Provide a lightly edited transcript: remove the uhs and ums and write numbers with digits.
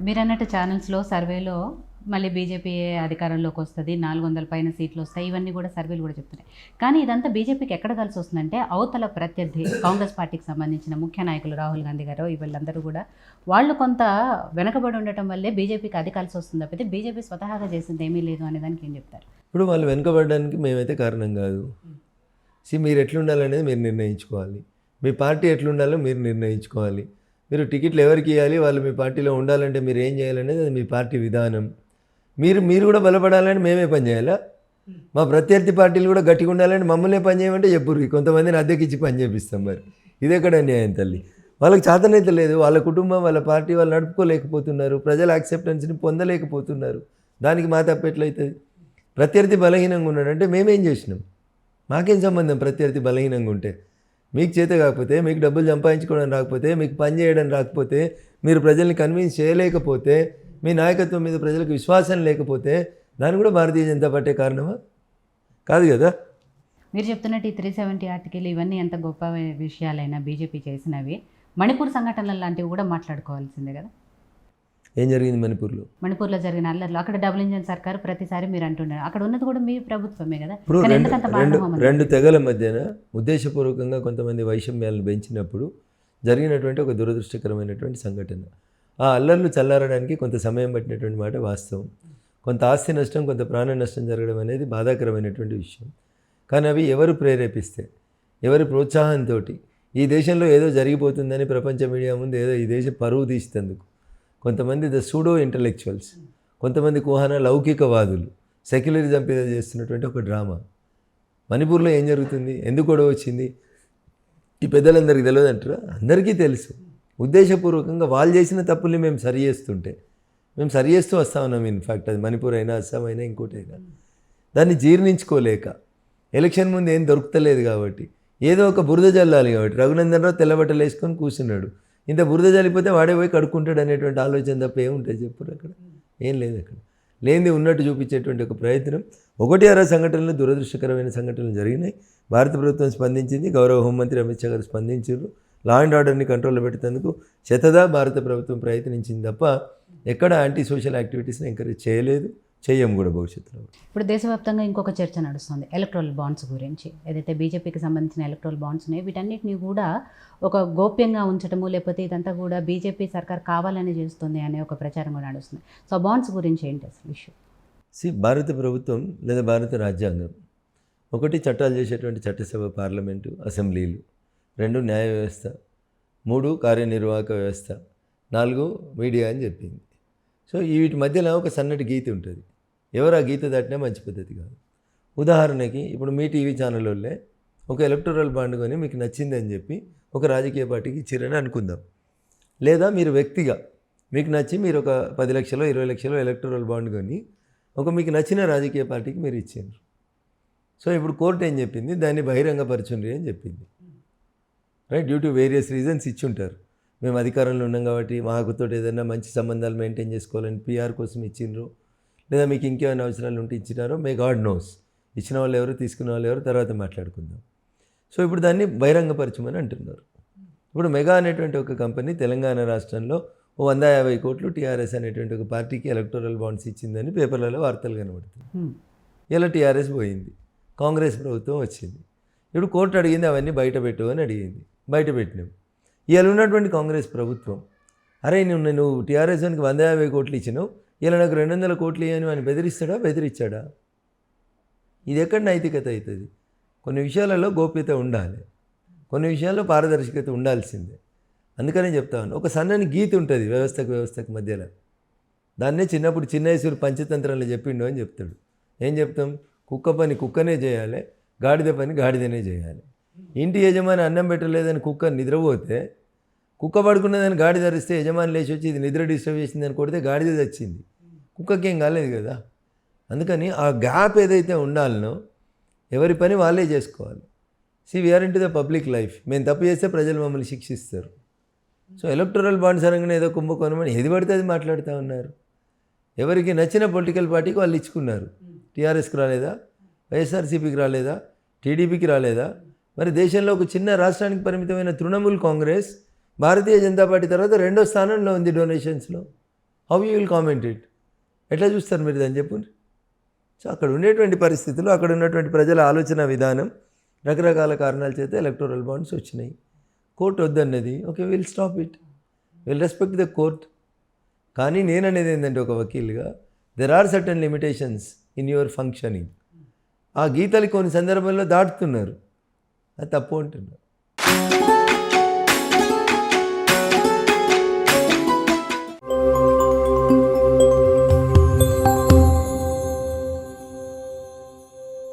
మీరన్నట్టు ఛానల్స్‌లో సర్వేలో మళ్ళీ బీజేపీ అధికారంలోకి వస్తది. 400 పైన సీట్లు వస్తాయి. ఇవన్నీ కూడా సర్వేలు కూడా చెప్తున్నాయి. కానీ ఇదంతా బీజేపీకి ఎక్కడ కలిసొస్తుందంటే అవతల ప్రత్యర్థి కాంగ్రెస్ పార్టీకి సంబంధించిన ముఖ్య నాయకులు రాహుల్ గాంధీ గారు వీళ్ళందరూ కూడా వాళ్ళు కొంత వెనకబడి ఉండటం వల్లే బీజేపీకి అది కలిసొస్తుంది తప్పితే బీజేపీ స్వతహాగా చేసింది ఏమీ లేదు అనే దానికి ఏం చెప్తారు? ఇప్పుడు వాళ్ళు వెనుకబడడానికి మేమైతే కారణం కాదు. మీరు ఎట్లుండాలనేది మీరు నిర్ణయించుకోవాలి. మీ పార్టీ ఎట్లుండాలో మీరు నిర్ణయించుకోవాలి. మీరు టికెట్లు ఎవరికి ఇవ్వాలి, వాళ్ళు మీ పార్టీలో ఉండాలంటే మీరు ఏం చేయాలనేది అది మీ పార్టీ విధానం. మీరు కూడా బలపడాలని మేమే పనిచేయాలా? మా ప్రత్యర్థి పార్టీలు కూడా గట్టిగా ఉండాలని మమ్మల్ని పని చేయమంటే చెప్పుర్రి. కొంతమందిని అద్దెకిచ్చి పని చేపిస్తాం. మరి ఇది ఎక్కడ అన్యాయం తల్లి? వాళ్ళకి చేతనైతే లేదు. వాళ్ళ కుటుంబం వాళ్ళ పార్టీ వాళ్ళు నడుపుకోలేకపోతున్నారు. ప్రజల యాక్సెప్టెన్స్ని పొందలేకపోతున్నారు. దానికి మా తప్పెట్లయితుంది? ప్రత్యర్థి బలహీనంగా ఉన్నాడంటే మేమేం చేసినాం? మాకేం సంబంధం ప్రత్యర్థి బలహీనంగా ఉంటే? మీకు చేత కాకపోతే, మీకు డబ్బులు సంపాదించుకోవడం రాకపోతే, మీకు పని చేయడం రాకపోతే, మీరు ప్రజల్ని కన్విన్స్ చేయలేకపోతే, మీ నాయకత్వం మీద ప్రజలకు విశ్వాసం లేకపోతే దాన్ని కూడా భారతీయ జనతా పార్టీ కారణమా? కాదు కదా. మీరు చెప్తున్నట్టు ఈ 370 ఆర్టికల్ ఇవన్నీ ఎంత గొప్ప విషయాలైనా బీజేపీ చేసినవి మణిపూర్ సంఘటనలు లాంటివి కూడా మాట్లాడుకోవాల్సిందే కదా. ఏం జరిగింది మణిపూర్లో? మణిపూర్లో జరిగిన అల్లర్లు అక్కడ డబుల్ ఇంజన్ సర్కారు ప్రతిసారి మీరు అంటున్నారు. అక్కడ ఉన్నది కూడా మీ ప్రభుత్వమే కదా. ఇప్పుడు రెండు తెగల మధ్యన ఉద్దేశపూర్వకంగా కొంతమంది వైషమ్యాలను పెంచినప్పుడు జరిగినటువంటి ఒక దురదృష్టకరమైనటువంటి సంఘటన. ఆ అల్లర్లు చల్లారడానికి కొంత సమయం పట్టినటువంటి మాట వాస్తవం. కొంత ఆస్తి నష్టం, కొంత ప్రాణ నష్టం జరగడం అనేది బాధాకరమైనటువంటి విషయం. కానీ అవి ఎవరు ప్రేరేపిస్తే, ఎవరి ప్రోత్సాహంతో ఈ దేశంలో ఏదో జరిగిపోతుందని ప్రపంచ మీడియా ముందు ఏదో ఈ దేశం పరువు తీసేందుకు కొంతమంది సూడో ఇంటలెక్చువల్స్, కొంతమంది కుహాన లౌకికవాదులు సెక్యులరిజం మీద చేస్తున్నటువంటి ఒక డ్రామా. మణిపూర్లో ఏం జరుగుతుంది, ఎందుకు గొడవ వచ్చింది, ఈ పెద్దలందరికీ తెలియదు అంటారా? అందరికీ తెలుసు. ఉద్దేశపూర్వకంగా వాళ్ళు చేసిన తప్పుల్ని మేము సరి చేస్తూ వస్తూ ఉన్నాం. ఇన్ఫ్యాక్ట్ అది మణిపూర్ అయినా, అస్సాం అయినా, ఇంకోటైనా దాన్ని జీర్ణించుకోలేక ఎలక్షన్ ముందు ఏం దొరుకుతలేదు కాబట్టి ఏదో ఒక బురద జల్లాలి కాబట్టి రఘునందన్ రావు తెల్లబట్టలు వేసుకొని కూర్చున్నాడు. ఇంత బురద జల్లిపోతే వాడే పోయి కడుక్కుంటాడు అనేటువంటి ఆలోచన తప్ప ఏముంటుంది చెప్పు? అక్కడ ఏం లేదు. అక్కడ లేనిది ఉన్నట్టు చూపించేటువంటి ఒక ప్రయత్నం. 1-6 సంఘటనలు, దురదృష్టకరమైన సంఘటనలు జరిగినాయి. భారత ప్రభుత్వం స్పందించింది. గౌరవ హోంమంత్రి అమిత్ షా గారు స్పందించారు. లా అండ్ ఆర్డర్ని కంట్రోల్లో పెట్టేందుకు శతదా భారత ప్రభుత్వం ప్రయత్నించింది తప్ప ఎక్కడ యాంటీ సోషల్ యాక్టివిటీస్ని ఎంకరేజ్ చేయలేదు, చెయ్యం కూడా భవిష్యత్తులో. ఇప్పుడు దేశవ్యాప్తంగా ఇంకొక చర్చ నడుస్తుంది ఎలక్ట్రల్ బాండ్స్ గురించి. ఏదైతే బీజేపీకి సంబంధించిన ఎలక్ట్రల్ బాండ్స్ ఉన్నాయో వీటన్నిటిని కూడా ఒక గోప్యంగా ఉంచడము, లేకపోతే ఇదంతా కూడా బీజేపీ సర్కార్ కావాలని చేస్తుంది అనే ఒక ప్రచారం కూడా నడుస్తుంది. సో బాండ్స్ గురించి ఏంటి అసలు ఇష్యూ? భారత ప్రభుత్వం లేదా భారత రాజ్యాంగం 1 చట్టాలు చేసేటువంటి చట్టసభ, పార్లమెంటు, అసెంబ్లీలు, 2 న్యాయ వ్యవస్థ, 3 కార్యనిర్వాహక వ్యవస్థ, 4 మీడియా అని చెప్పింది. సో వీటి మధ్యలో ఒక సన్నటి గీత ఉంటుంది. ఎవరు ఆ గీత దాటినా మంచి పద్ధతి కాదు. ఉదాహరణకి ఇప్పుడు మీ టీవీ ఛానల్ వాళ్ళే ఒక ఎలక్టోరల్ బాండ్ కొని మీకు నచ్చిందని చెప్పి ఒక రాజకీయ పార్టీకి ఇచ్చిరని అనుకుందాం. లేదా మీరు వ్యక్తిగా మీకు నచ్చి మీరు ఒక 10 లక్షలు 20 లక్షలు ఎలక్టోరల్ బాండ్ కొని మీకు నచ్చిన రాజకీయ పార్టీకి మీరు ఇచ్చారు. సో ఇప్పుడు కోర్టు ఏం చెప్పింది, దాన్ని బహిరంగపరచుండ్రి అని చెప్పింది. Right, due to various reasons ఇచ్చుంటారు. మేము అధికారంలో ఉన్నాం కాబట్టి మాకుతో ఏదైనా మంచి సంబంధాలు మెయింటైన్ చేసుకోవాలని పిఆర్ కోసం ఇచ్చిండ్రు, లేదా మీకు ఇంకేమైనా అవసరాలు ఉంటే ఇచ్చినారో మే గాడ్ నోస్. ఇచ్చిన వాళ్ళు ఎవరు, తీసుకున్న వాళ్ళు ఎవరు తర్వాత మాట్లాడుకుందాం. సో ఇప్పుడు దాన్ని బహిరంగపరచమని అంటున్నారు. ఇప్పుడు మెగా అనేటువంటి ఒక కంపెనీ తెలంగాణ రాష్ట్రంలో 150 కోట్లు టీఆర్ఎస్ అనేటువంటి ఒక పార్టీకి ఎలక్టోరల్ బాండ్స్ ఇచ్చిందని పేపర్లలో వార్తలు కనబడుతుంది. ఇలా టీఆర్ఎస్ పోయింది, కాంగ్రెస్ ప్రభుత్వం వచ్చింది. ఇప్పుడు కోర్టు అడిగింది అవన్నీ బయట పెట్టు అని అడిగింది, బయట పెట్టినాం. ఇవాళ ఉన్నటువంటి కాంగ్రెస్ ప్రభుత్వం, అరే నువ్వు టీఆర్ఎస్ వానికి 150 కోట్లు ఇచ్చినావు, ఇలా నాకు 200 కోట్లు ఇవ్వని అని బెదిరించాడా? ఇది ఎక్కడ నైతికత అవుతుంది? కొన్ని విషయాలలో గోప్యత ఉండాలి, కొన్ని విషయాల్లో పారదర్శకత ఉండాల్సిందే. అందుకనే చెప్తాను, ఒక సన్నని గీత ఉంటుంది వ్యవస్థకు మధ్యలో. దాన్నే చిన్నప్పుడు చిన్నేశ్వరు పంచతంత్రంలో చెప్పిండు అని చెప్తాడు. ఏం చెప్తాం? కుక్క పని కుక్కనే చేయాలి, గాడిద పని గాడిదనే చేయాలి. ఇంటి యజమాని అన్నం పెట్టలేదని కుక్క నిద్రపోతే, కుక్క పడుకున్నదని గాడిద అరిస్తే యజమాని లేచి వచ్చి ఇది నిద్ర డిస్టర్బ్ చేసిందని కొడితే గాడిద చచ్చింది, కుక్కకేం కాలేదు కదా. అందుకని ఆ గ్యాప్ ఏదైతే ఉండాలనో ఎవరి పని వాళ్ళే చేసుకోవాలి. We are into the public life. మేము తప్పు చేస్తే ప్రజలు మమ్మల్ని శిక్షిస్తారు. సో ఎలక్టోరల్ బాండ్స్ అనగానే ఏదో కుంభకోణమని ఏది పడితే అది మాట్లాడుతూ ఉన్నారు. ఎవరికి నచ్చిన పొలిటికల్ పార్టీకి వాళ్ళు ఇచ్చుకున్నారు. టీఆర్ఎస్కి రాలేదా, వైఎస్ఆర్సీపీకి రాలేదా, టీడీపీకి రాలేదా? మరి దేశంలో ఒక చిన్న రాష్ట్రానికి పరిమితమైన తృణమూల్ కాంగ్రెస్ భారతీయ జనతా పార్టీ తర్వాత 2వ స్థానంలో ఉంది డొనేషన్స్లో. How you will comment it? ఎట్లా చూస్తారు మీరు దాన్ని చెప్పండి. సో అక్కడ ఉండేటువంటి పరిస్థితులు, అక్కడ ఉన్నటువంటి ప్రజల ఆలోచన విధానం, రకరకాల కారణాల చేత ఎలక్టోరల్ బాండ్స్ వచ్చినాయి. కోర్టు వద్దన్నది, okay will stop it, will respect the court. కానీ నేను అనేది ఏంటంటే ఒక వకీల్గా there are certain limitations in your functioning. ఆ గీతలు కొన్ని సందర్భాల్లో దాటుతున్నారు, అది తప్పు అంటున్నారు.